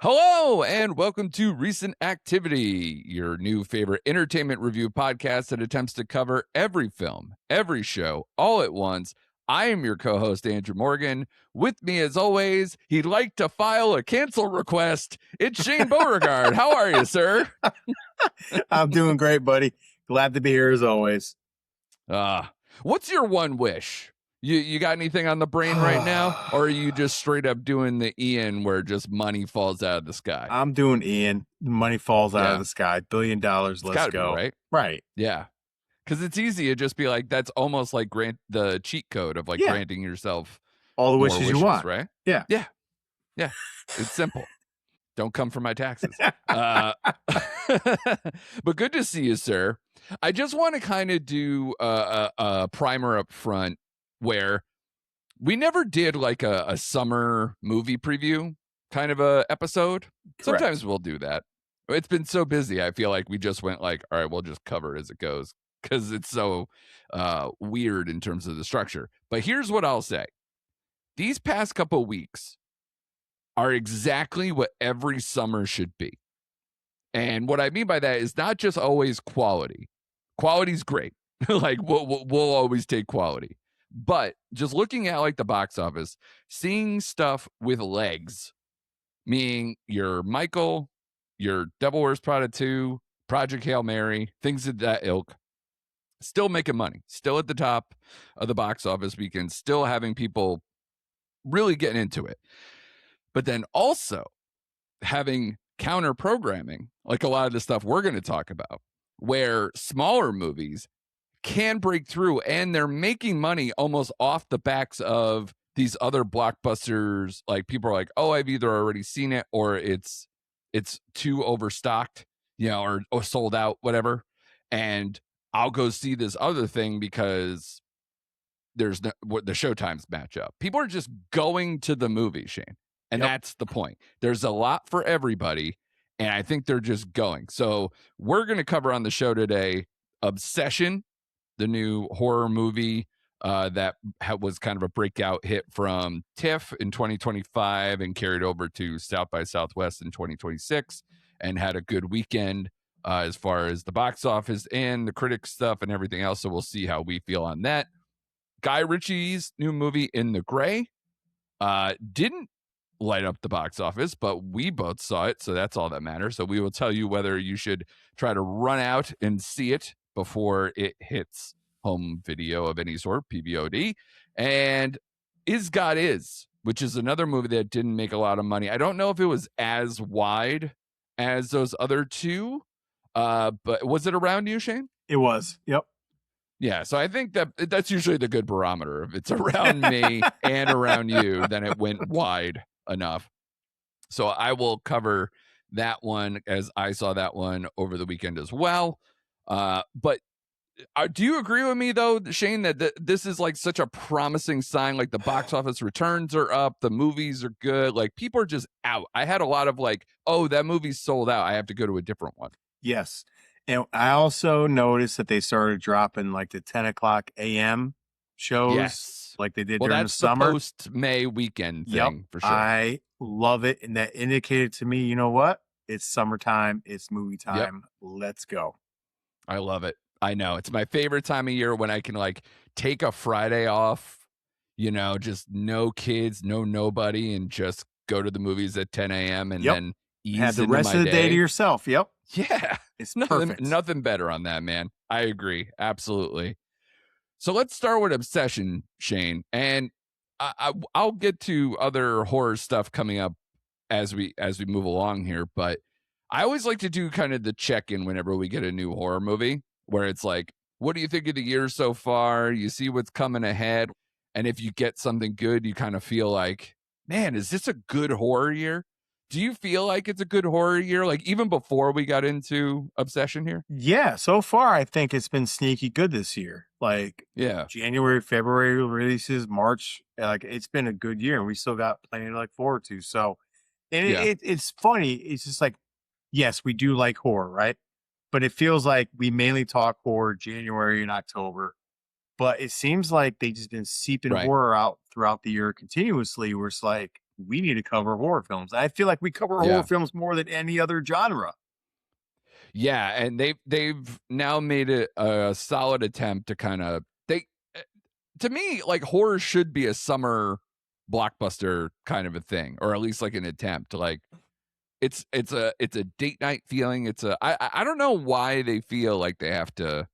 Hello, and welcome to Recent Activity, your new favorite entertainment review podcast that attempts to cover every film, every show, all at once. I am your co host, Andrew Morgan. With me, as always, he'd like to file a cancel request. It's Shane Beauregard. How are you, sir? I'm doing great, buddy. Glad to be here as always. What's your one wish? You got anything on the brain right now? Or are you just straight up doing the Ian where just money falls out of the sky? I'm doing Ian. Money falls out Yeah. of the sky. $1 billion. It's Let's gotta go. be, right? Right. Yeah. Because it's easy to just be like, that's almost like the cheat code of like Yeah. granting yourself All the more wishes you want. right? Yeah. Yeah. It's simple. Don't come for my taxes. But good to see you, sir. I just want to kind of do a primer up front where we never did like a summer movie preview kind of a episode. Correct. Sometimes we'll do that. It's been so busy. I feel like we just went like, all right, we'll just cover it as it goes because it's so weird in terms of the structure. But here's what I'll say. These past couple weeks are exactly what every summer should be. And what I mean by that is not just always quality. Quality's great. Like we'll always take quality. But just looking at like the box office, seeing stuff with legs, meaning your Michael, your Devil Wears Prada 2, Project Hail Mary, things of that ilk, still making money, still at the top of the box office weekend, still having people really getting into it. But then also having counter programming, like a lot of the stuff we're going to talk about, where smaller movies can break through and they're making money almost off the backs of these other blockbusters. Like people are like, oh, I've either already seen it or it's too overstocked, or sold out, whatever. And I'll go see this other thing because there's the showtimes match up. People are just going to the movie, Shane. And that's the point. There's a lot for everybody. And I think they're just going. So we're going to cover on the show today Obsession, the new horror movie that was kind of a breakout hit from TIFF in 2025 and carried over to South by Southwest in 2026 and had a good weekend as far as the box office and the critics stuff and everything else. So we'll see how we feel on that. Guy Ritchie's new movie In the Gray didn't light up the box office, but we both saw it, so that's all that matters. So we will tell you whether you should try to run out and see it before it hits home video of any sort, PVOD. And Is God Is, which is another movie that didn't make a lot of money. I don't know if it was as wide as those other two, but was it around you, Shane? It was. Yep. Yeah, so I think that's usually the good barometer. If it's around me and around you, then it went wide enough. So I will cover that one as I saw that one over the weekend as well. But do you agree with me, though, Shane, that this is like such a promising sign? Like the box office returns are up, the movies are good, like people are just out. I had a lot of like, oh, that movie's sold out, I have to go to a different one. Yes. And I also noticed that they started dropping like the 10 o'clock a.m. shows like they did during the summer. That's the post-May weekend thing, for sure. I love it. And that indicated to me, you know what? It's summertime. It's movie time. Let's go. I love it. I know. It's my favorite time of year when I can like take a Friday off, just no kids, no nobody, and just go to the movies at 10 a.m. and then ease have the into rest my of the day to yourself. Yep. Yeah. It's perfect. Nothing better on that, man. I agree. Absolutely. So let's start with Obsession, Shane. And I'll get to other horror stuff coming up as we move along here. But I always like to do kind of the check-in whenever we get a new horror movie, where it's like, what do you think of the year so far? You see what's coming ahead. And if you get something good, you kind of feel like, man, is this a good horror year? Do you feel like it's a good horror year? Like even before we got into Obsession here? Yeah, so far I think it's been sneaky good this year. Like January, February releases, March, like it's been a good year and we still got plenty to look forward to. So it's funny. It's just like, yes, we do like horror, right? But it feels like we mainly talk horror January and October. But it seems like they just been seeping horror out throughout the year continuously, where it's like, we need to cover horror films. I feel like we cover horror Yeah. films more than any other genre. Yeah, and they've now made it a solid attempt to kind of they to me, like, horror should be a summer blockbuster kind of a thing, or at least like an attempt. Like, it's a date night feeling. I don't know why they feel like they have to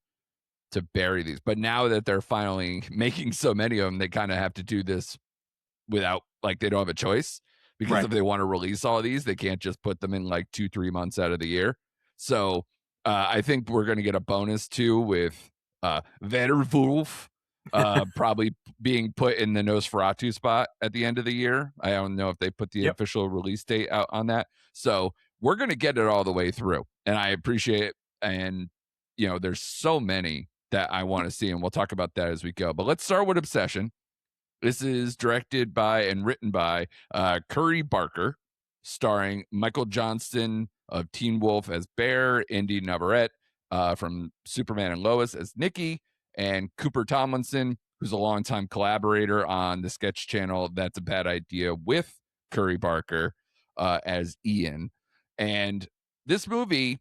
bury these, but now that they're finally making so many of them, they kind of have to do this without, like, they don't have a choice, because Right. if they want to release all of these, they can't just put them in like 2-3 months out of the year. So I think we're going to get a bonus too with Werewolf probably being put in the Nosferatu spot at the end of the year. I don't know if they put the Yep. official release date out on that. So we're going to get it all the way through, and I appreciate it. And there's so many that I want to see, and we'll talk about that as we go. But let's start with Obsession. This is directed by and written by Curry Barker, starring Michael Johnston of Teen Wolf as Bear, Indy Navarrete from Superman and Lois as Nikki, and Cooper Tomlinson, who's a longtime collaborator on the sketch channel That's a Bad Idea with Curry Barker as Ian. And this movie,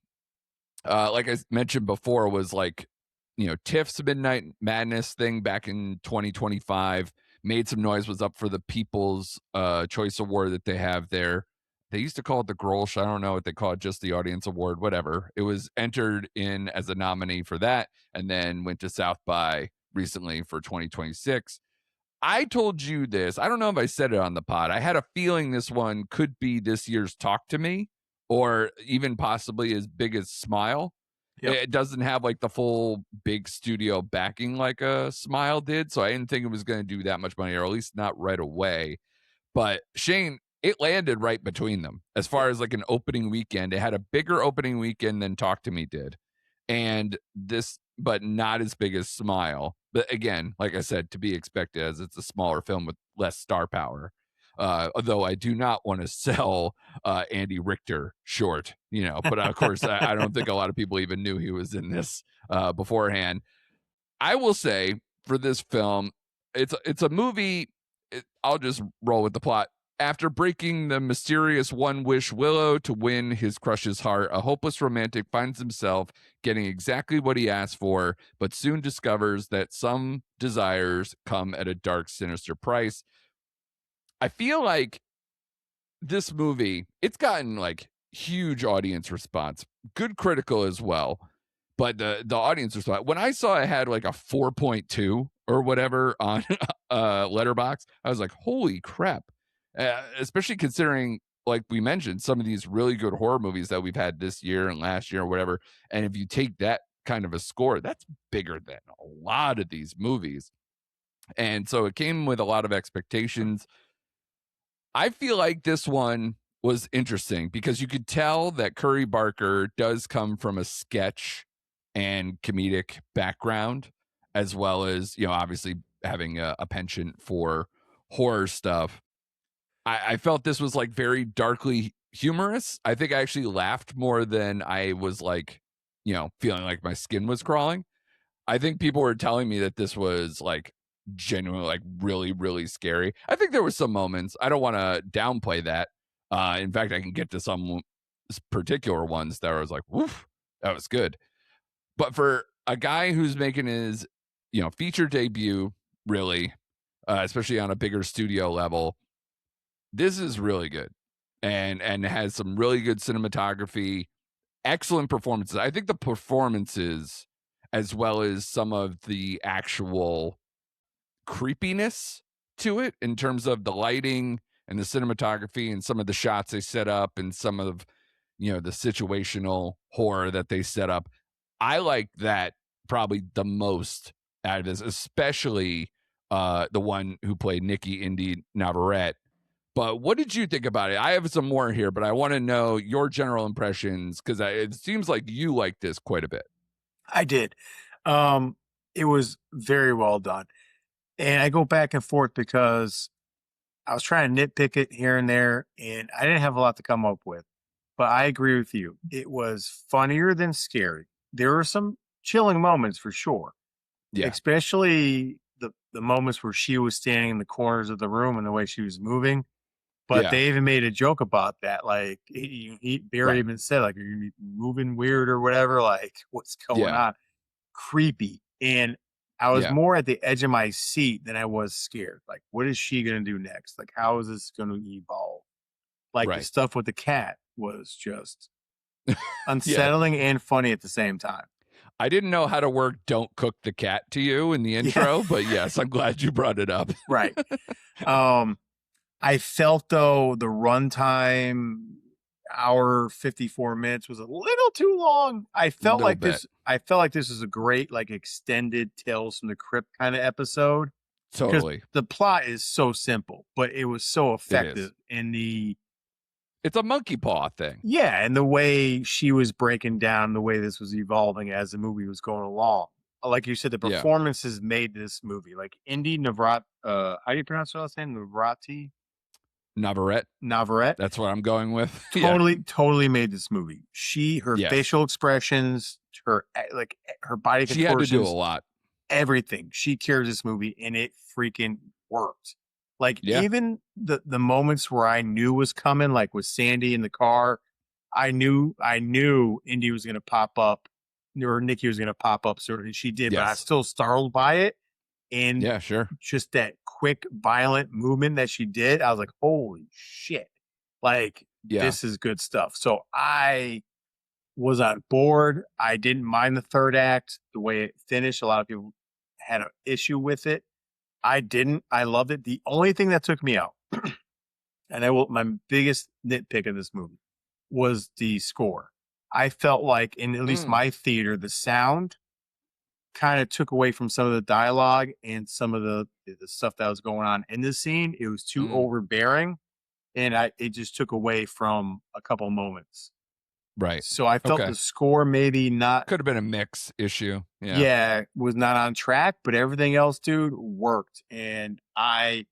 like I mentioned before, was like, TIFF's Midnight Madness thing back in 2025. Made some noise, was up for the People's Choice Award that they have there. They used to call it the Grolsch. I don't know what they call it, just the Audience Award, whatever. It was entered in as a nominee for that, and then went to South by recently for 2026. I told you this. I don't know if I said it on the pod. I had a feeling this one could be this year's Talk to Me, or even possibly as big as Smile. Yep. It doesn't have like the full big studio backing like a Smile did, so I didn't think it was going to do that much money, or at least not right away. But Shane, it landed right between them as far as like an opening weekend. It had a bigger opening weekend than Talk to Me did. And this, but not as big as Smile. But again, like I said, to be expected, as it's a smaller film with less star power. Although I do not want to sell Andy Richter short, but of course, I don't think a lot of people even knew he was in this beforehand. I will say for this film, it's a movie. I'll just roll with the plot. After breaking the mysterious One Wish Willow to win his crush's heart, a hopeless romantic finds himself getting exactly what he asked for, but soon discovers that some desires come at a dark, sinister price. I feel like this movie, it's gotten like huge audience response, good critical as well. But the audience response, when I saw it had like a 4.2 or whatever on Letterboxd, I was like, holy crap. Especially considering, like we mentioned, some of these really good horror movies that we've had this year and last year or whatever. And if you take that kind of a score, that's bigger than a lot of these movies. And so it came with a lot of expectations. I feel like this one was interesting because you could tell that Curry Barker does come from a sketch and comedic background, as well as, obviously having a penchant for horror stuff. I felt this was like very darkly humorous. I think I actually laughed more than I was like, feeling like my skin was crawling. I think people were telling me that this was like genuinely like really, really scary. I think there were some moments. I don't want to downplay that. In fact, I can get to some particular ones that I was like, woof, that was good. But for a guy who's making his, feature debut, really, especially on a bigger studio level, this is really good, and has some really good cinematography, excellent performances. I think the performances, as well as some of the actual creepiness to it in terms of the lighting and the cinematography and some of the shots they set up and some of, the situational horror that they set up. I like that probably the most out of this, especially the one who played Nikki, Indy Navarrete. But what did you think about it? I have some more here, but I want to know your general impressions, because it seems like you like this quite a bit. I did. Um, it was very well done. And I go back and forth because I was trying to nitpick it here and there, and I didn't have a lot to come up with. But I agree with you. It was funnier than scary. There were some chilling moments for sure, Yeah. especially the moments where she was standing in the corners of the room and the way she was moving. But they even made a joke about that. Like Barry even said, like, "Are you moving weird or whatever? Like, what's going on?" Creepy. And I was more at the edge of my seat than I was scared. Like, what is she gonna do next? Like, how is this gonna evolve? Like the stuff with the cat was just unsettling and funny at the same time. I didn't know how to work "Don't cook the cat" to you in the intro, but yes, I'm glad you brought it up. Right. I felt though the runtime hour 54 minutes was a little too long. I felt like this is a great like extended Tales from the Crypt kind of episode. Totally. The plot is so simple, but it was so effective in it's a monkey paw thing. Yeah, and the way she was breaking down the way this was evolving as the movie was going along. Like you said, the performances made this movie. Like Indy Navrat, how do you pronounce her last name? Navarette. That's what I'm going with. Totally made this movie. Her facial expressions, her body contortions. She had to do a lot. Everything. She carries this movie, and it freaking worked. Like even the moments where I knew was coming, like with Sandy in the car, I knew Indy was going to pop up, or Nikki was going to pop up. So she did, but I was still startled by it. And just that quick, violent movement that she did, I was like, holy shit. Like, this is good stuff. So I was on board. I didn't mind the third act, the way it finished. A lot of people had an issue with it. I didn't. I loved it. The only thing that took me out, and my biggest nitpick of this movie, was the score. I felt like, in at least my theater, the sound kind of took away from some of the dialogue and some of the stuff that was going on in this scene. It was too overbearing, and it just took away from a couple moments. Right. So I felt the score maybe not could have been a mix issue. Was not on track, but everything else, dude, worked. And I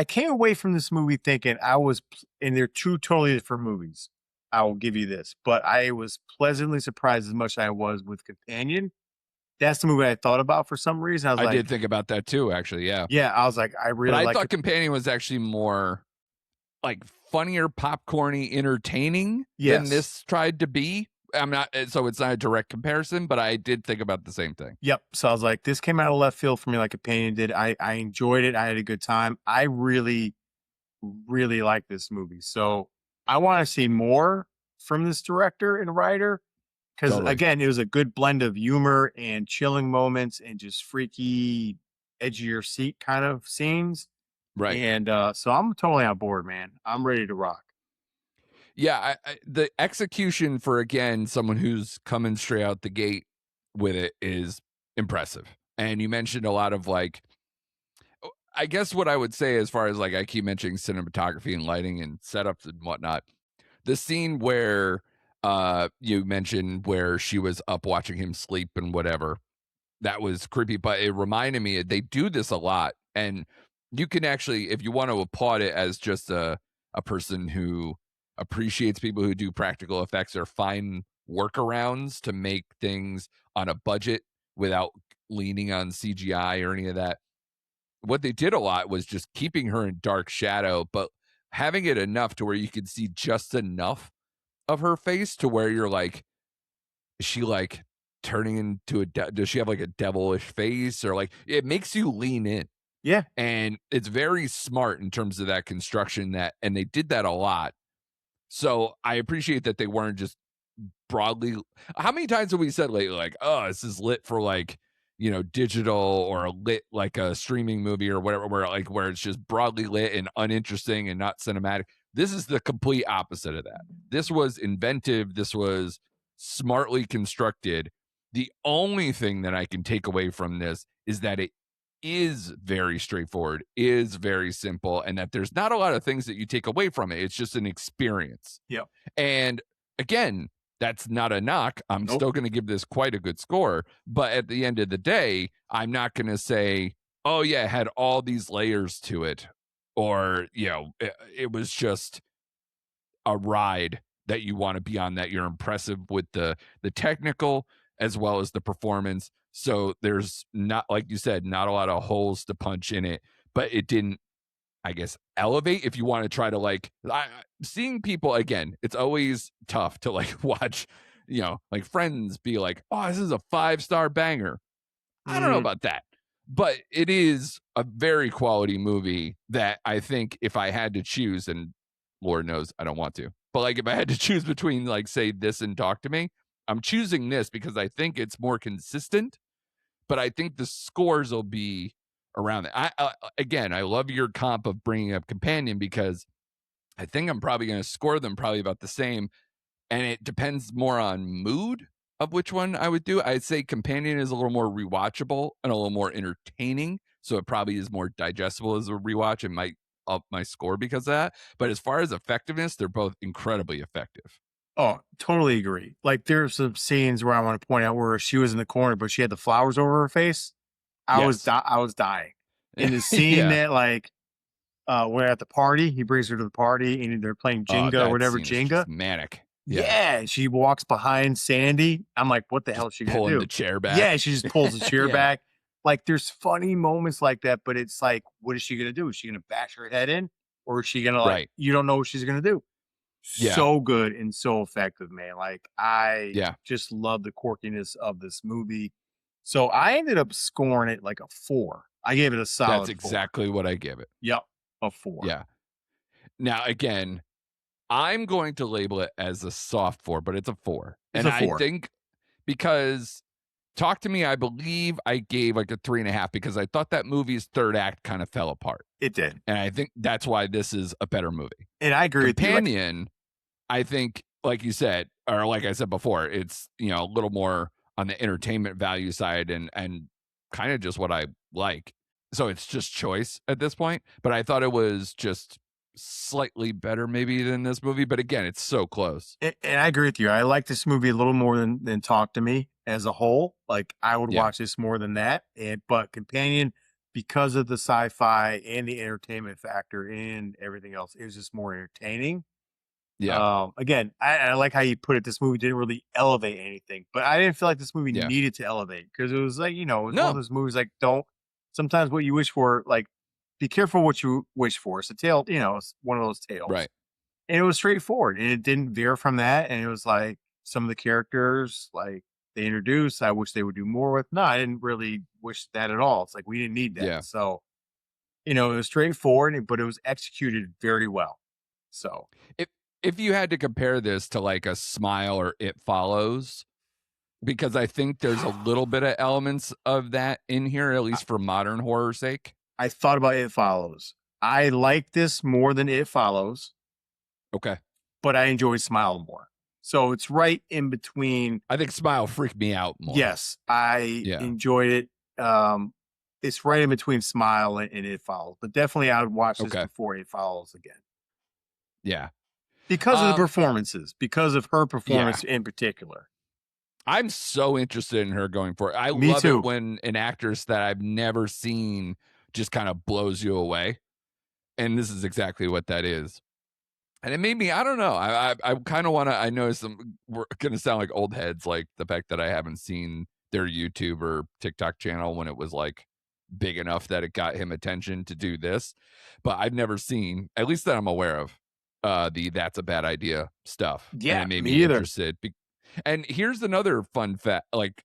came away from this movie thinking and they're two totally different movies. I will give you this, but I was pleasantly surprised as much as I was with Companion. That's the movie I thought about for some reason. I did think about that too, actually. Yeah. Yeah. I was like, I thought Companion was actually more like funnier, popcorny, entertaining than this tried to be. I'm not, so it's not a direct comparison, but I did think about the same thing. Yep. So I was like, this came out of left field for me, like Companion did. I enjoyed it. I had a good time. I really, really like this movie. So I want to see more from this director and writer. Because again, it was a good blend of humor and chilling moments and just freaky, edge of your seat kind of scenes. Right. And so I'm totally on board, man. I'm ready to rock. Yeah. The execution for, again, someone who's coming straight out the gate with it is impressive. And you mentioned a lot of like, I guess what I would say as far as like, I keep mentioning cinematography and lighting and setups and whatnot. The scene where you mentioned where she was up watching him sleep and whatever, that was creepy, but it reminded me they do this a lot. And you can actually, if you want to applaud it as just a person who appreciates people who do practical effects or find workarounds to make things on a budget without leaning on CGI or any of that. What they did a lot was just keeping her in dark shadow, but having it enough to where you could see just enough of her face to where you're like, is she like turning into does she have like a devilish face, or like, it makes you lean in. Yeah. And it's very smart in terms of that construction, and they did that a lot. So I appreciate that they weren't just broadly. How many times have we said lately, like, oh, this is lit for like, digital, or lit like a streaming movie or whatever, where it's just broadly lit and uninteresting and not cinematic. This is the complete opposite of that. This was inventive. This was smartly constructed. The only thing that I can take away from this is that it is very straightforward, is very simple, and that there's not a lot of things that you take away from it. It's just an experience. Yeah. And again, that's not a knock. I'm still going to give this quite a good score. But at the end of the day, I'm not going to say, oh, yeah, it had all these layers to it. Or, it was just a ride that you want to be on, that you're impressive with the technical as well as the performance. So there's not, like you said, not a lot of holes to punch in it. But it didn't, I guess, elevate if you want to try to like seeing people again. It's always tough to like watch, like friends be like, oh, this is a 5-star banger. I don't know Mm. about that, but it is a very quality movie that I think if I had to choose, and Lord knows I don't want to, but like if I had to choose between like say this and Talk to Me, I'm choosing this because I think it's more consistent, but I think the scores will be around it. Again, I love your comp of bringing up Companion because I think I'm probably going to score them probably about the same, and it depends more on mood of which one I would do. I'd say Companion is a little more rewatchable and a little more entertaining, so it probably is more digestible as a rewatch and might up my score because of that. But as far as effectiveness, they're both incredibly effective. Oh, totally agree. Like there's some scenes where I want to point out where she was in the corner, but she had the flowers over her face. Yes. I was dying. In the scene Yeah. that like we're at the party, he brings her to the party and they're playing Oh, Jenga or that whatever scene is Jenga. just manic. Yeah. Yeah, she walks behind Sandy. I'm like, what the hell Just is she gonna pulling do? the chair Yeah, back. she just pulls the chair Yeah. back. Like there's funny moments like that, but it's like, what is she gonna do? Is she gonna bash her head in? Or is she gonna like Right. you don't know what she's gonna do? Yeah. So good and so effective, man. Like I Yeah. just love the quirkiness of this movie. So I ended up scoring it like a 4. I gave it a That's solid 4. exactly what I give it. Yep, a 4. Yeah. Now, again, I'm going to label it as a soft 4, but it's a 4. It's And a I 4. think because Talk to Me, I believe I gave like a 3.5 because I thought that movie's third act kind of fell apart. It did. And I think that's why this is a better movie. And I agree with you. Like Companion, I think, like you said, or like I said before, it's a little more on the entertainment value side and kind of just what I like. So it's just choice at this point. But I thought it was just slightly better maybe than this movie. But again, it's so close. and I agree with you. I like this movie a little more than Talk to Me as a whole. Like I would Yeah. watch this more than that. But Companion, because of the sci-fi and the entertainment factor and everything else, it was just more entertaining. Yeah. Again, I like how you put it. This movie didn't really elevate anything, but I didn't feel like this movie Yeah. needed to elevate because it was like, it was one of No. those movies like don't sometimes what you wish for, like be careful what you wish for. It's a tale, it's one of those tales. Right. And it was straightforward and it didn't veer from that. And it was like some of the characters like they introduced, I wish they would do more with. No, I didn't really wish that at all. It's like we didn't need that. Yeah. So, it was straightforward, but it was executed very well. So If you had to compare this to like a Smile or It Follows, because I think there's a little bit of elements of that in here, at least for modern horror sake. I thought about It Follows. I like this more than It Follows. Okay. But I enjoy Smile more. So it's right in between. I think Smile freaked me out more. Yes, I enjoyed it. It's right in between Smile and It Follows. But definitely I would watch this before It Follows again. Yeah. Because of the performances, because of her performance in particular. I'm so interested in her going for it. I love it when an actress that I've never seen just kind of blows you away. And this is exactly what that is. And it made me, I don't know. I kind of want to, I know we're going to sound like old heads, like the fact that I haven't seen their YouTube or TikTok channel when it was like big enough that it got him attention to do this. But I've never seen, at least that I'm aware of, the That's a Bad Idea stuff. Yeah, and it made me me either. interested. And here's another fun fact, like,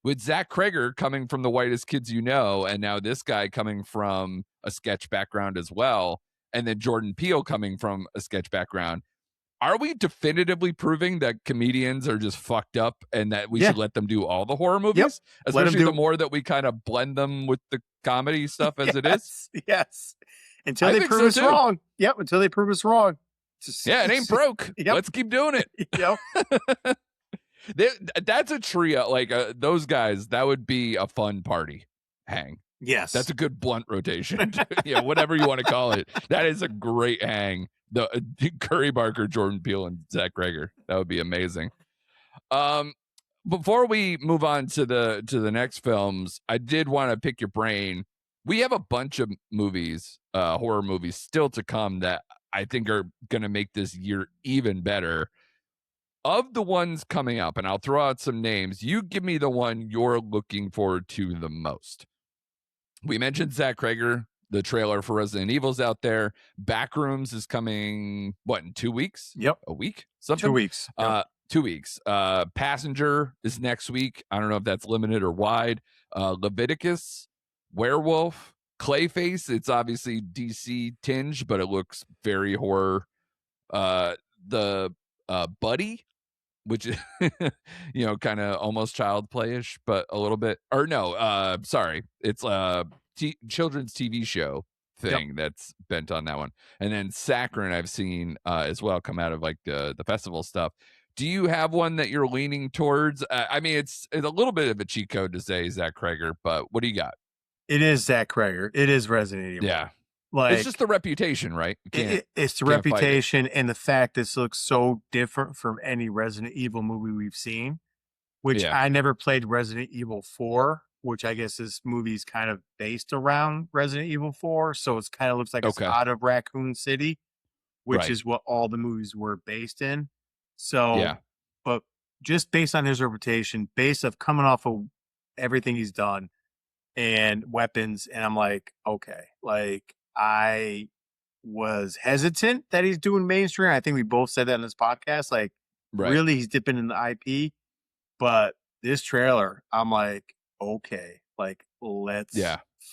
with Zach Kreger coming from The Whitest Kids You Know, and now this guy coming from a sketch background as well, and then Jordan Peele coming from a sketch background, are we definitively proving that comedians are just fucked up and that we should let them do all the horror movies? Yep. Especially the more that we kind of blend them with the comedy stuff as it is? Yes. Until they prove us wrong. Yep, until they prove us wrong. Yeah, it ain't broke. Yep. Let's keep doing it. Yep. That's a trio. Like those guys, that would be a fun party hang. Yes. That's a good blunt rotation. Whatever you want to call it. That is a great hang. The Curry Barker, Jordan Peele, and Zach Kreger. That would be amazing. Before we move on to the next films, I did want to pick your brain. We have a bunch of movies, horror movies still to come that I think are going to make this year even better. Of the ones coming up, and I'll throw out some names, you give me the one you're looking forward to the most. We mentioned Zach Kreger, the trailer for Resident Evil's out there. Backrooms is coming, what, in 2 weeks? Yep. A week? 2 Something? weeks. Yep. 2 weeks. Passenger is next week. I don't know if that's limited or wide. Leviticus, Werewolf, Clayface. It's obviously DC tinge, but it looks very horror. The Buddy, which is kind of almost child playish, but a little bit. Or no, sorry, it's children's TV show thing that's bent on that one. And then Saccharine I've seen as well come out of like the festival stuff. Do you have one that you're leaning towards? I mean, it's a little bit of a cheat code to say Zach Kreger, but what do you got? It is Zach Kreger. It is Resident Evil. Yeah. It's just the reputation, right? It's the reputation and the fact this looks so different from any Resident Evil movie we've seen, which I never played Resident Evil 4, which I guess this movie's kind of based around Resident Evil 4. So it's kind of looks like it's out of Raccoon City, which is what all the movies were based in. So, but just based on his reputation, based of coming off of everything he's done and weapons, and I'm like, okay, like I was hesitant that he's doing mainstream. I think we both said that in this podcast. Like, really, he's dipping in the IP. But this trailer, I'm like, okay, like, let's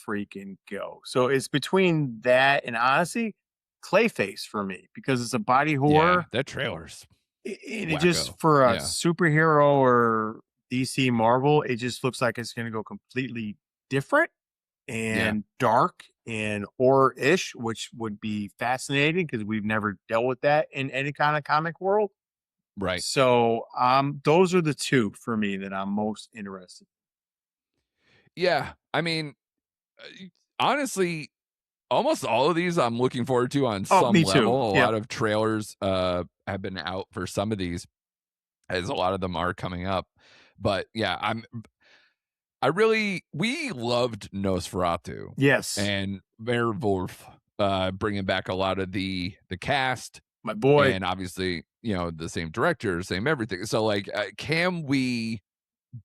freaking go. So it's between that and honestly, Clayface for me, because it's a body horror. Yeah, that trailer's it just, for a superhero or DC Marvel, it just looks like it's going to go completely different and dark and horror-ish, which would be fascinating because we've never dealt with that in any kind of comic world. Right. So those are the two for me that I'm most interested in. Yeah. I mean, honestly, almost all of these I'm looking forward to on some level. A lot of trailers have been out for some of these, as a lot of them are coming up. But yeah, we loved Nosferatu. Yes. And Werewolf bringing back a lot of the cast. My boy. And obviously, the same director, same everything. So like, can we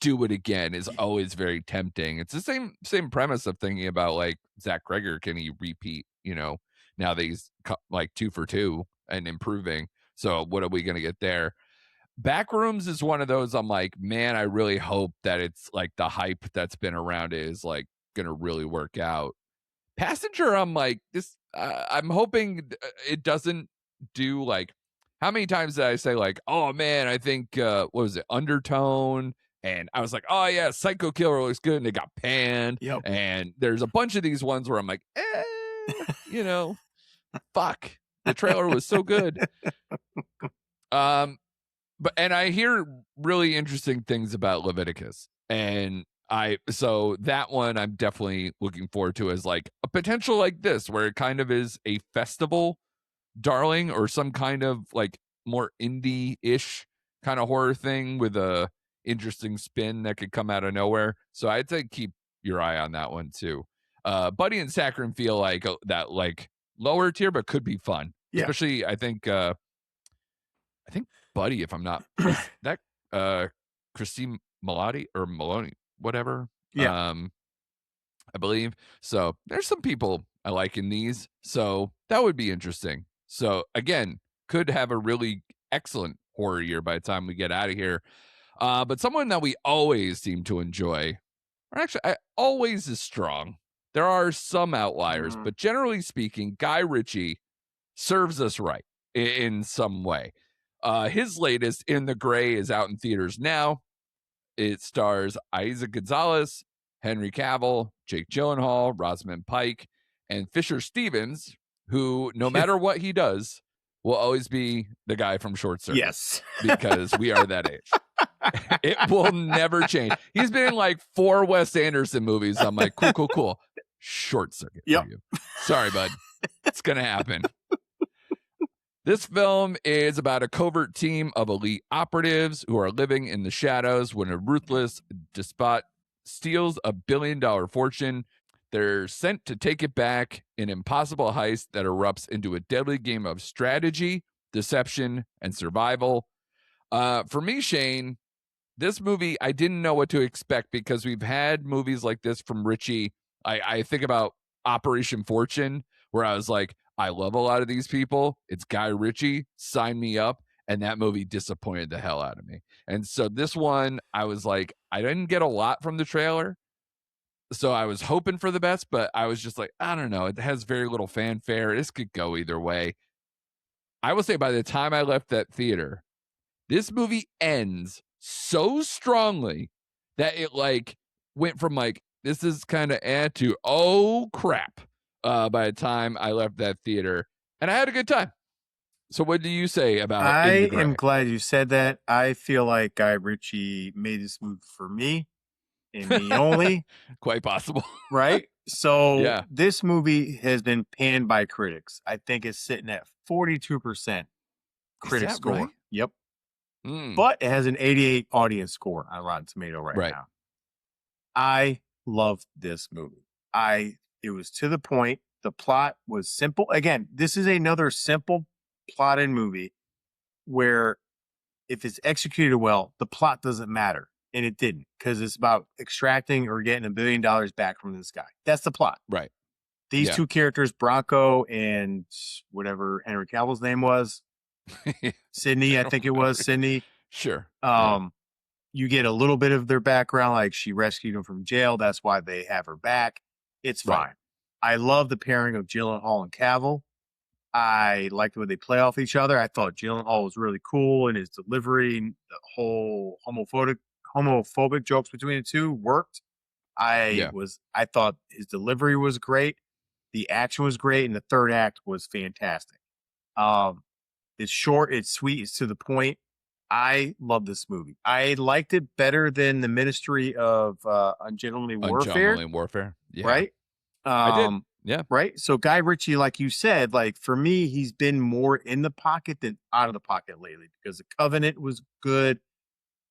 do it again is always very tempting. It's the same premise of thinking about like Zach Kreger. Can he repeat, now that he's like 2 for 2 and improving? So what are we going to get there? Backrooms is one of those I'm like, man, I really hope that it's like the hype that's been around it is like going to really work out. Passenger, I'm like, I'm hoping it doesn't do like, how many times did I say like, oh man, I think, what was it, Undertone? And I was like, oh yeah, Psycho Killer looks good. And it got panned. Yep. And there's a bunch of these ones where I'm like, fuck. The trailer was so good. And I hear really interesting things about Leviticus. And so that one I'm definitely looking forward to as like a potential like this, where it kind of is a festival darling or some kind of like more indie-ish kind of horror thing with a interesting spin that could come out of nowhere. So I'd say keep your eye on that one too. Buddy and Saccharine feel like that like lower tier, but could be fun. Yeah. Especially I think Buddy, if I'm not that Christine Maloney or Maloney, whatever. Yeah. I believe. So there's some people I like in these. So that would be interesting. So again, could have a really excellent horror year by the time we get out of here. But someone that we always seem to enjoy, or actually always is strong. There are some outliers, but generally speaking, Guy Ritchie serves us right in some way. His latest, In the Gray, is out in theaters now. It stars Isaac Gonzalez, Henry Cavill, Jake Gyllenhaal, Rosamund Pike, and Fisher Stevens, who, no matter what he does, will always be the guy from Short Circuit. Yes. Because we are that age. It will never change. He's been in like 4 Wes Anderson movies. I'm like, cool. Short Circuit for you. Sorry, bud. It's going to happen. This film is about a covert team of elite operatives who are living in the shadows when a ruthless despot steals a $1 billion fortune. They're sent to take it back, an impossible heist that erupts into a deadly game of strategy, deception, and survival. For me, Shane, this movie, I didn't know what to expect because we've had movies like this from Ritchie. I think about Operation Fortune, where I was like, I love a lot of these people. It's Guy Ritchie. Sign me up. And that movie disappointed the hell out of me. And so this one, I was like, I didn't get a lot from the trailer. So I was hoping for the best, but I was just like, I don't know. It has very little fanfare. This could go either way. I will say by the time I left that theater, this movie ends so strongly that it like went from like, this is kind of to, oh crap, by the time I left that theater. And I had a good time. So what do you say about I In the am Gray? glad you said that. I feel like Guy Ritchie made this movie for me and me only. Quite possible. Right? So Yeah. this movie has been panned by critics. I think it's sitting at 42% Is critic that score. right? Yep. Mm, But it has an 88 audience score on Rotten Tomato right right. now. I love this movie. It was to the point. The plot was simple. Again, this is another simple plotted movie where if it's executed well, the plot doesn't matter. And it didn't, because it's about extracting or getting $1 billion back from this guy. That's the plot. Right. These Yeah. two characters, Bronco and whatever Henry Cavill's name was, Sydney, I think it was Sydney. Sure. You get a little bit of their background, like she rescued him from jail. That's why they have her back. It's fine. Right. I love the pairing of Gyllenhaal and Cavill. I liked the way they play off each other. I thought Gyllenhaal was really cool in his delivery. And the whole homophobic jokes between the two worked. I thought his delivery was great. The action was great, and the third act was fantastic. It's short, it's sweet, it's to the point. I love this movie. I liked it better than the Ministry of Ungentlemanly Warfare. Ungentlemanly Warfare. Yeah. Right? I did. Yeah. Right? So Guy Ritchie, like you said, like for me, he's been more in the pocket than out of the pocket lately because The Covenant was good.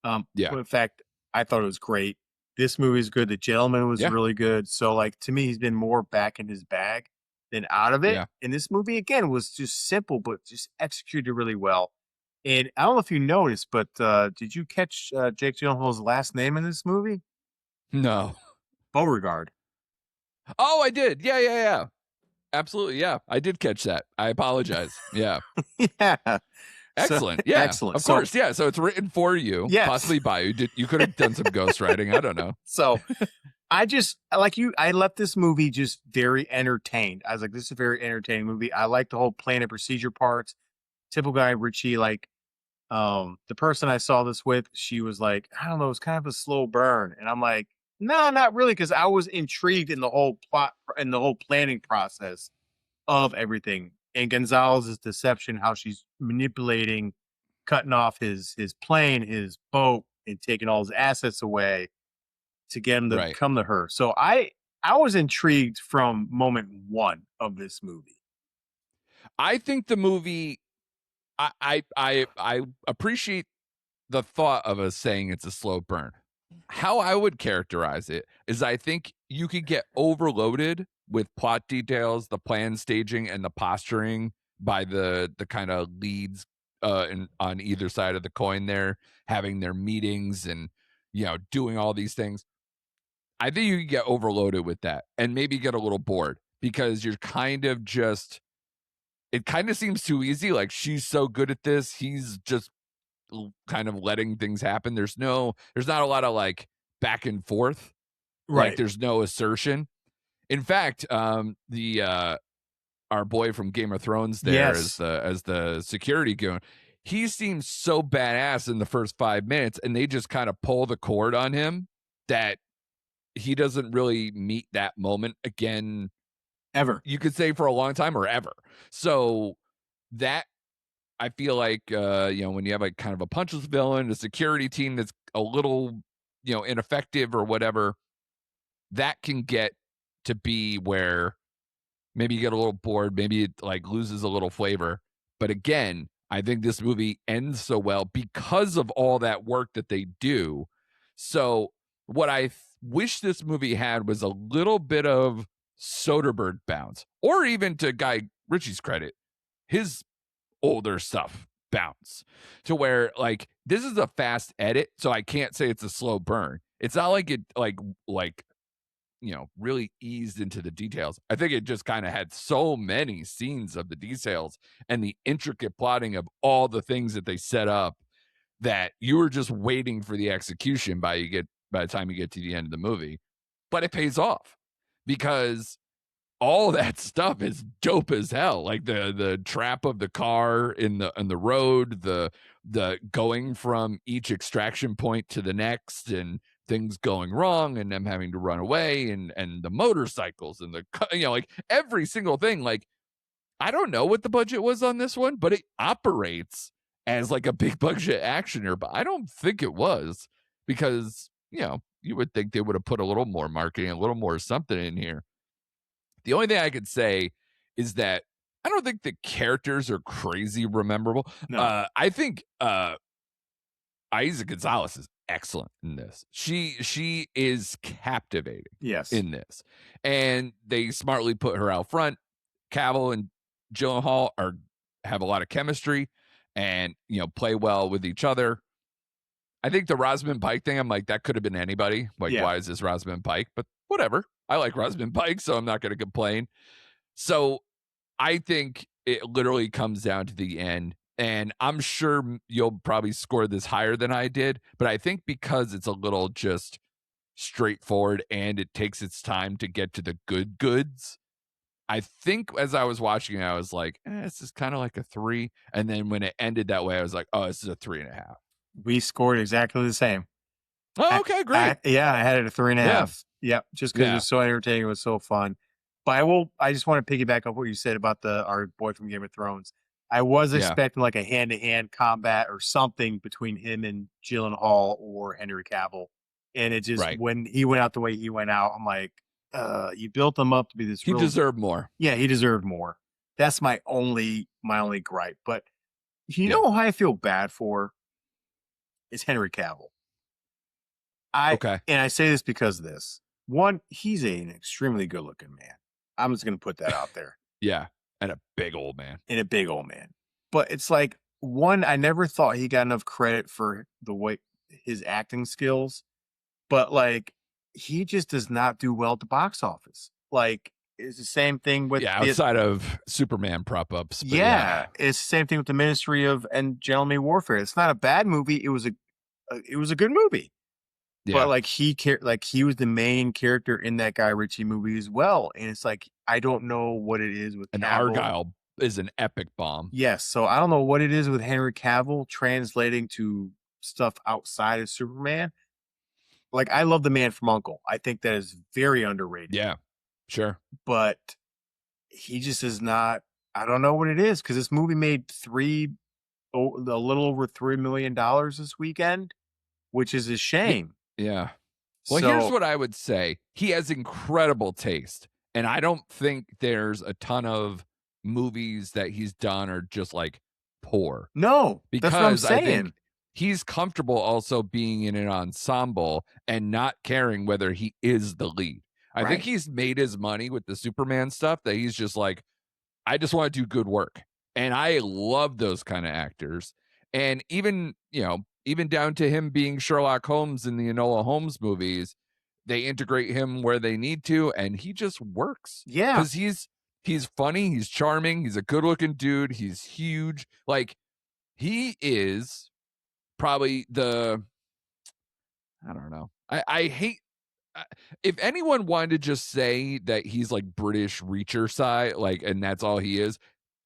In fact, I thought it was great. This movie is good. The Gentleman was really good. So like to me, he's been more back in his bag than out of it. Yeah. And this movie again was just simple, but just executed really well. And I don't know if you noticed, but did you catch Jake Gyllenhaal's last name in this movie? No. Beauregard. Oh, I did. Yeah. Absolutely. Yeah. I did catch that. I apologize. Yeah. Yeah. Excellent. Yeah. Excellent. Of course. Yeah. So it's written for you. Yes. Possibly by you. You could have done some ghostwriting. I don't know. So I just like you. I left this movie just very entertained. I was like, this is a very entertaining movie. I like the whole plan and procedure parts. Typical Guy Ritchie. Like the person I saw this with, she was like, I don't know, it's kind of a slow burn. And I'm like, no, not really, because I was intrigued in the whole plot and the whole planning process of everything. And Gonzalez's deception, how she's manipulating, cutting off his plane, his boat, and taking all his assets away to get him to come to her. So I was intrigued from moment one of this movie. I think the movie, I appreciate the thought of us saying it's a slow burn. How I would characterize it is I think you could get overloaded with plot details, the plan staging, and the posturing by the kind of leads on either side of the coin there, having their meetings and, doing all these things. I think you could get overloaded with that and maybe get a little bored because you're kind of just, it kind of seems too easy. Like she's so good at this. He's just kind of letting things happen. There's not a lot of like back and forth. Right. Like there's no assertion. In fact, our boy from Game of Thrones there as the security goon, he seems so badass in the first 5 minutes, and they just kind of pull the cord on him that he doesn't really meet that moment again ever. You could say for a long time or ever. So that I feel like when you have like kind of a punchless villain, a security team that's a little ineffective or whatever, that can get to be where maybe you get a little bored, maybe it like loses a little flavor. But again, I think this movie ends so well because of all that work that they do. So what I wish this movie had was a little bit of Soderbergh bounce, or even to Guy Ritchie's credit, his older stuff bounce, to where like this is a fast edit, so I can't say it's a slow burn. It's not like it like really eased into the details. I think it just kind of had so many scenes of the details and the intricate plotting of all the things that they set up that you were just waiting for the execution by the time you get to the end of the movie. But it pays off because all that stuff is dope as hell. Like the trap of the car in the road, the going from each extraction point to the next, and things going wrong, and them having to run away, and the motorcycles and like every single thing. Like, I don't know what the budget was on this one, but it operates as like a big budget actioner. But I don't think it was, because you would think they would have put a little more marketing, a little more something in here. The only thing I could say is that I don't think the characters are crazy memorable. No. I think Eiza Gonzalez is excellent in this. She is captivating Yes. in this. And they smartly put her out front. Cavill and Gyllenhaal have a lot of chemistry and play well with each other. I think the Rosamund Pike thing, I'm like, that could have been anybody. Like, why is this Rosamund Pike? But whatever. I like Rosamund Pike, so I'm not going to complain. So I think it literally comes down to the end. And I'm sure you'll probably score this higher than I did. But I think because it's a little just straightforward and it takes its time to get to the good goods, I think as I was watching it, I was like, this is kind of like a 3. And then when it ended that way, I was like, oh, this is a 3.5. We scored exactly the same. Oh, okay, great. I had it at 3.5. Yep, just because it was so entertaining, it was so fun. But I just want to piggyback off what you said about our boy from Game of Thrones. I was expecting like a hand-to-hand combat or something between him and Gyllenhaal or Henry Cavill. And it just, when he went out the way he went out, I'm like, you built him up to be this. He deserved more. Yeah, he deserved more. That's my only gripe. But know who I feel bad for? Is Henry Cavill. And I say this because of this. One, he's an extremely good-looking man. I'm just going to put that out there. Yeah, and a big old man. But it's like, one, I never thought he got enough credit for the way his acting skills. But like, he just does not do well at the box office. Like, it's the same thing with outside of Superman prop ups. It's the same thing with the Ministry of Gentleman Warfare. It's not a bad movie. It was a good movie. Yeah. But like he was the main character in that Guy Ritchie movie as well. And it's like, I don't know what it is with Cavill. Argyle is an epic bomb. Yes. So I don't know what it is with Henry Cavill translating to stuff outside of Superman. Like, I love The Man from U.N.C.L.E. I think that is very underrated. Yeah, sure. But he just is not, I don't know what it is, because this movie made a little over $3 million this weekend, which is a shame. Yeah. Well, here's what I would say. He has incredible taste. And I don't think there's a ton of movies that he's done are just like poor. No, because that's what I'm saying. I think he's comfortable also being in an ensemble and not caring whether he is the lead. I think he's made his money with the Superman stuff, that he's just like, I just want to do good work. And I love those kind of actors. And even down to him being Sherlock Holmes in the Enola Holmes movies, they integrate him where they need to, and he just works. Yeah. Because he's funny, he's charming, he's a good-looking dude, he's huge. Like, he is probably I don't know. I hate, if anyone wanted to just say that he's like British Reacher side, like, and that's all he is,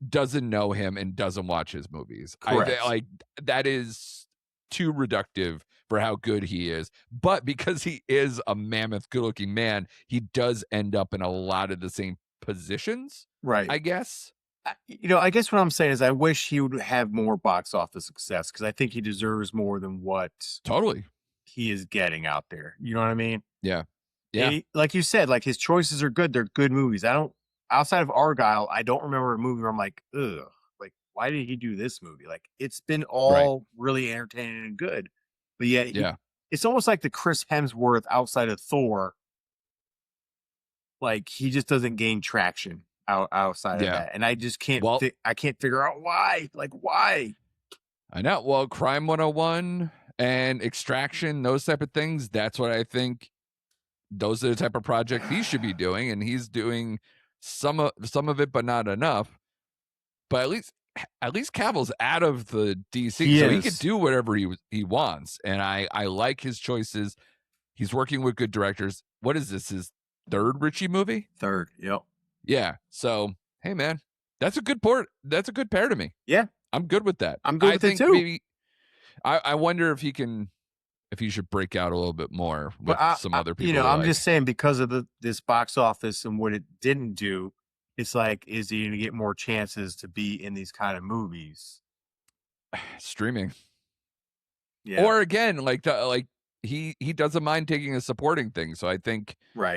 doesn't know him and doesn't watch his movies. Like, that is too reductive for how good he is. But because he is a mammoth good-looking man, he does end up in a lot of the same positions, I guess. I guess what I'm saying is I wish he would have more box office success, because I think he deserves more than what he is getting out there. You know what I mean? Yeah. Like you said, like, his choices are good. They're good movies. Outside of Argyle, I don't remember a movie where I'm like, ugh, like, why did he do this movie? Like, it's been all really entertaining and good. But yet, it's almost like the Chris Hemsworth outside of Thor. Like, he just doesn't gain traction outside of that. And I just can't, I can't figure out why. Like, why? I know. Well, Crime 101 and Extraction, those type of things, that's what I think those are the type of project he should be doing, and he's doing some of it, but not enough. But at least Cavill's out of the DC, so he could do whatever he wants, and I like his choices. He's working with good directors. What is this? His third Ritchie movie? Third, yep. Yeah. So hey, man, that's a good port. That's a good pair to me. Yeah, I'm good with that. I'm good with it too. Maybe I wonder if he should break out a little bit more with some other people. You know, I'm just saying because of this box office and what it didn't do, it's like, is he going to get more chances to be in these kind of movies? Streaming. Yeah. Or again, like he doesn't mind taking a supporting thing. So I think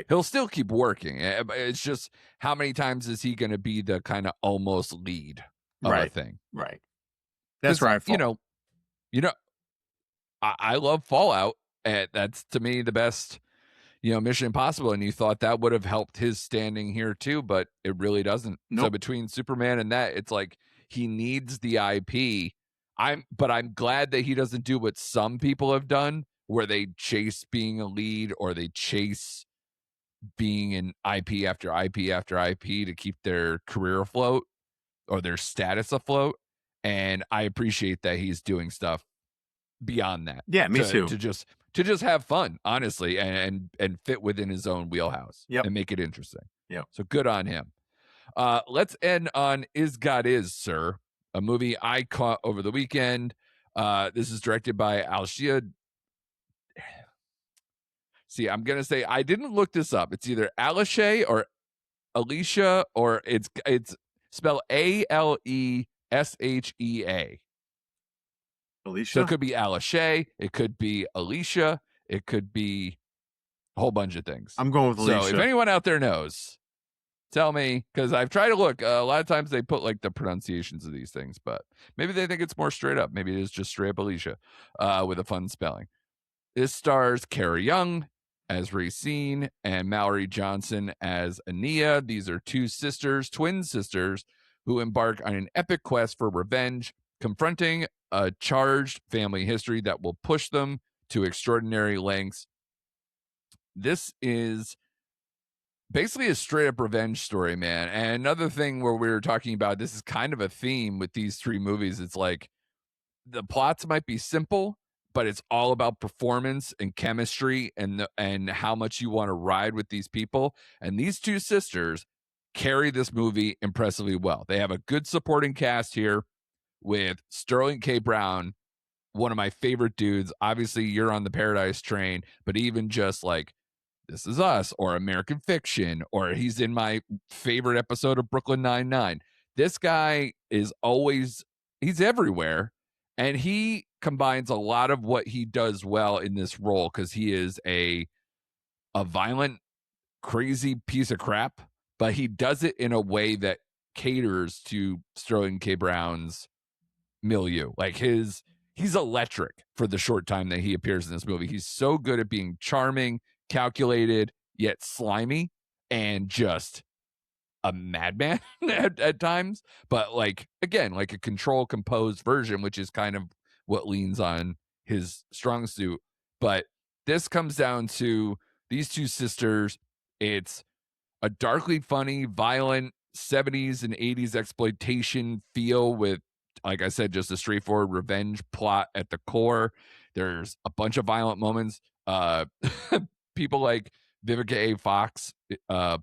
he'll still keep working. It's just how many times is he going to be the kind of almost lead of a thing? Right. That's right. You know, I love Fallout. And that's to me the best, Mission Impossible. And you thought that would have helped his standing here too, but it really doesn't. Nope. So between Superman and that, it's like he needs the IP. I'm glad that he doesn't do what some people have done, where they chase being a lead or they chase being in IP after IP after IP to keep their career afloat or their status afloat. And I appreciate that he's doing stuff beyond that. Yeah, me too. To just have fun, honestly, and fit within his own wheelhouse and make it interesting. Yeah. So good on him. Let's end on Is God Is, Sir, a movie I caught over the weekend. This is directed by Aleshea. See, I'm gonna say I didn't look this up. It's either Aleshea or Aleshea, or it's spelled Aleshea. Aleshea. So it could be Aleshea, it could be Alicia, it could be a whole bunch of things. I'm going with Alicia. So if anyone out there knows, tell me, because I've tried to look. A lot of times they put like the pronunciations of these things, but maybe they think it's more straight up. Maybe it is just straight up Alicia with a fun spelling. This stars Cara Young as Racine and Mallory Johnson as Ania. These are two sisters, twin sisters, who embark on an epic quest for revenge, confronting a charged family history that will push them to extraordinary lengths. This is basically a straight up revenge story, man. And another thing where we were talking about, this is kind of a theme with these three movies. It's like the plots might be simple, but it's all about performance and chemistry and how much you want to ride with these people. And these two sisters carry this movie impressively well. They have a good supporting cast here with Sterling K. Brown, one of my favorite dudes. Obviously, you're on the Paradise Train, but even just like This Is Us or American Fiction, or he's in my favorite episode of Brooklyn Nine-Nine. This guy is he's everywhere, and he combines a lot of what he does well in this role because he is a violent, crazy piece of crap, but he does it in a way that caters to Sterling K. Brown's milieu. Like he's electric for the short time that he appears in this movie. He's so good at being charming, calculated, yet slimy, and just a madman at times. But like, again, like a control composed version, which is kind of what leans on his strong suit. But this comes down to these two sisters. It's a darkly funny, violent 70s and 80s exploitation feel with, like I said, just a straightforward revenge plot at the core. There's a bunch of violent moments. People like Vivica A. Fox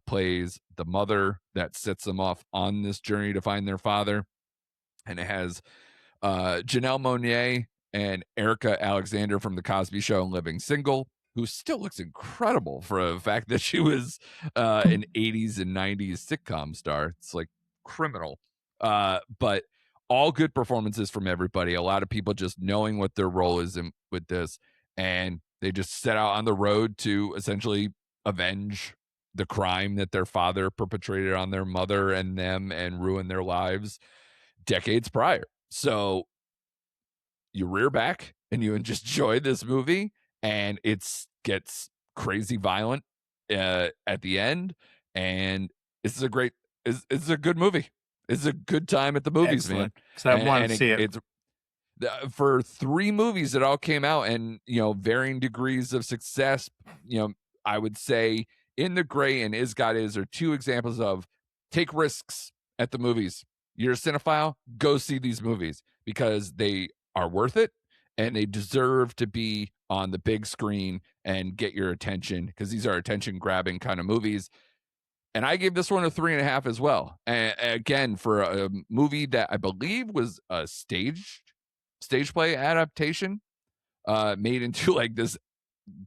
plays the mother that sets them off on this journey to find their father. And it has Janelle Monáe and Erica Alexander from The Cosby Show and Living Single, who still looks incredible for the fact that she was an 80s and 90s sitcom star. It's like criminal. But all good performances from everybody. A lot of people just knowing what their role is in with this. And they just set out on the road to essentially avenge the crime that their father perpetrated on their mother and them and ruin their lives decades prior. So you rear back and you just enjoy this movie, and it gets crazy violent at the end, and it's a good movie. It's a good time at the movies. Excellent. Man. So I want to see it. It's for three movies that all came out and varying degrees of success, I would say In the Gray and Is God Is are two examples of take risks at the movies. You're a cinephile, go see these movies because they are worth it and they deserve to be on the big screen and get your attention because these are attention grabbing kind of movies. And I gave this one a 3.5 as well. And again, for a movie that I believe was a stage play adaptation, made into like this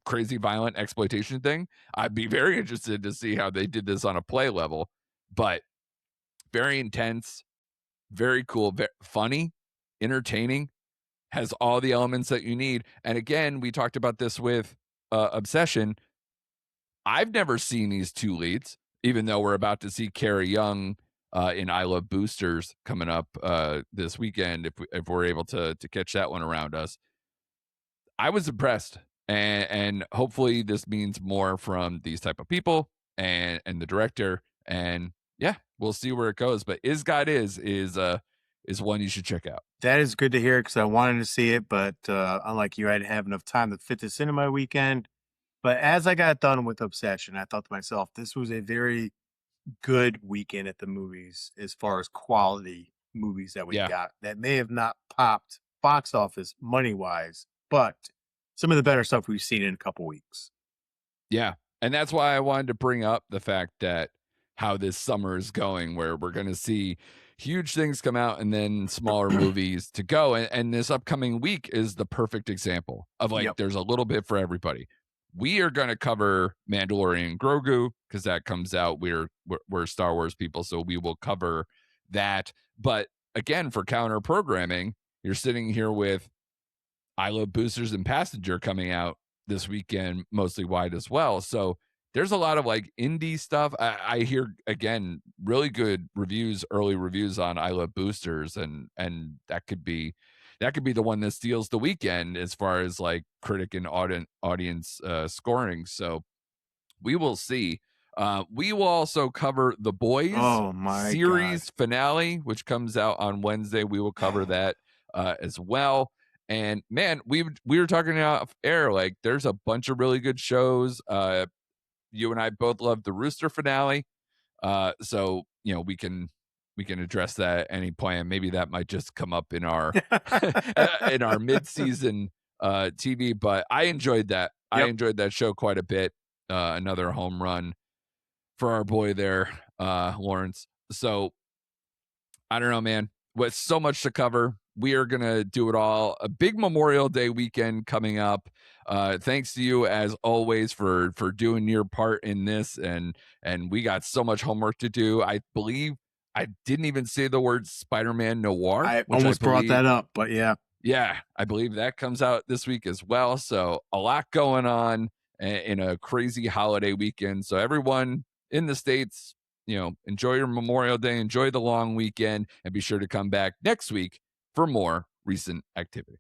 crazy violent exploitation thing. I'd be very interested to see how they did this on a play level, but very intense, very cool, funny, entertaining, has all the elements that you need. And again, we talked about this with Obsession. I've never seen these two leads, even though we're about to see Carrie Young in I Love Boosters coming up this weekend, if we're able to catch that one around us. I was impressed, and hopefully this means more from these type of people and the director. And yeah, we'll see where it goes. But Is God is one you should check out. That is good to hear because I wanted to see it, but unlike you, I didn't have enough time to fit this into my weekend. But as I got done with Obsession, I thought to myself, this was a very good weekend at the movies as far as quality movies that we Yeah. got that may have not popped box office money wise, but some of the better stuff we've seen in a couple weeks. Yeah. And that's why I wanted to bring up the fact that how this summer is going, where we're going to see huge things come out and then smaller movies to go. And this upcoming week is the perfect example of like, there's a little bit for everybody. We are going to cover Mandalorian Grogu because that comes out. We're Star Wars people, so we will cover that. But again, for counter programming, you're sitting here with I Love Boosters and Passenger coming out this weekend, mostly wide as well. So there's a lot of like indie stuff. I hear again really good reviews, early reviews on I Love Boosters, and that could be the one that steals the weekend as far as like critic and audience scoring. So we will see. We will also cover The Boys series finale, which comes out on Wednesday. We will cover that as well. And man, we were talking off air, like there's a bunch of really good shows. You and I both love the Rooster finale. So, you know, we can address that at any point. And maybe that might just come up in our in our mid-season TV. But I enjoyed that. I enjoyed that show quite a bit. Another home run for our boy there, Lawrence. So I don't know, man. With so much to cover, we are gonna do it all. A big Memorial Day weekend coming up. Thanks to you as always for doing your part in this, and we got so much homework to do. I believe I didn't even say the word Spider-Man Noir. I almost brought that up, but yeah. Yeah, I believe that comes out this week as well. So a lot going on in a crazy holiday weekend. So everyone in the States, you know, enjoy your Memorial Day, enjoy the long weekend, and be sure to come back next week for more recent activity.